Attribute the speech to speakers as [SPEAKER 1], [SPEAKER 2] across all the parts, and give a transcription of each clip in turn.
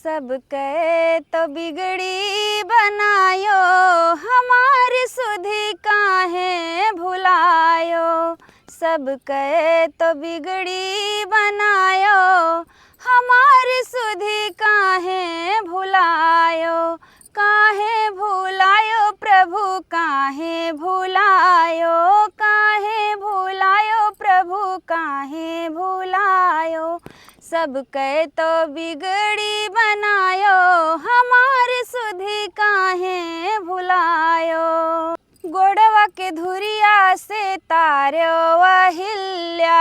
[SPEAKER 1] सब कहे तो बिगड़ी बनायो, हमारी सुधि काहे भुलायो। सब कहे तो बिगड़ी बनायो, हमारी सुधि काहे भुलायो। काहे भुलायो प्रभु काहे भुलायो, काहे भुलायो प्रभु काहे भुलायो। सब कहे तो बिगड़ी बनायो, हमारी सुधि काहे भुलायो। गोड़वा के धुरिया से तार्यो अहिल्या,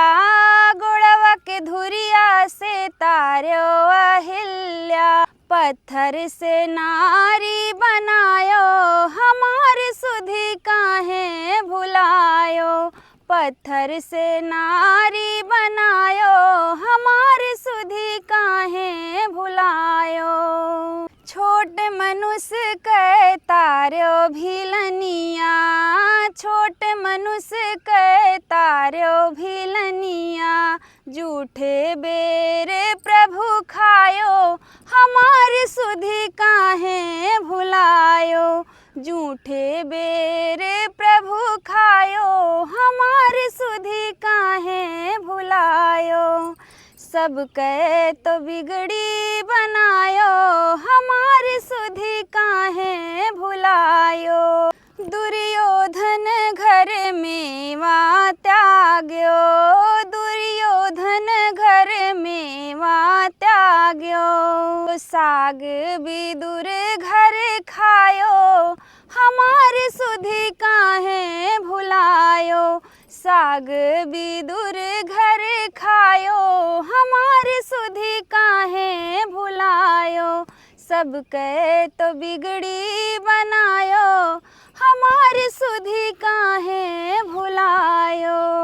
[SPEAKER 1] गोड़वा के धुरिया से तार्यो अहिल्या। पत्थर से नारी बनायो, हमारी सुधि काहे भुलायो। पत्थर से नारी बनायो, हमारी सुधि काहे भुलायो। छोट मनुष्य कह तार्यो भिलनिया, छोट मनुष्य कह तार्यो भिलनिया। झूठे बेर प्रभु खायो, हमारी सुधि काहे भुलायो। झूठे बेर प्रभु खायो, हमारी सुधि काहे भुलायो। सब कहे तो बिगड़ी बनायो, हमारी सुधि काहे भुलायो। दुर्योधन घर मेवा त्याग्यो, दुर्योधन घर मेवा त्याग्यो। साग विदुर घर खायो, हमारी सुधि काहे भुलायो। साग विदुर घर खायो, हमारी सुधि काहे भुलायो। सब कहे तो बिगड़ी बनायो, हमारी सुधि काहे भुलायो।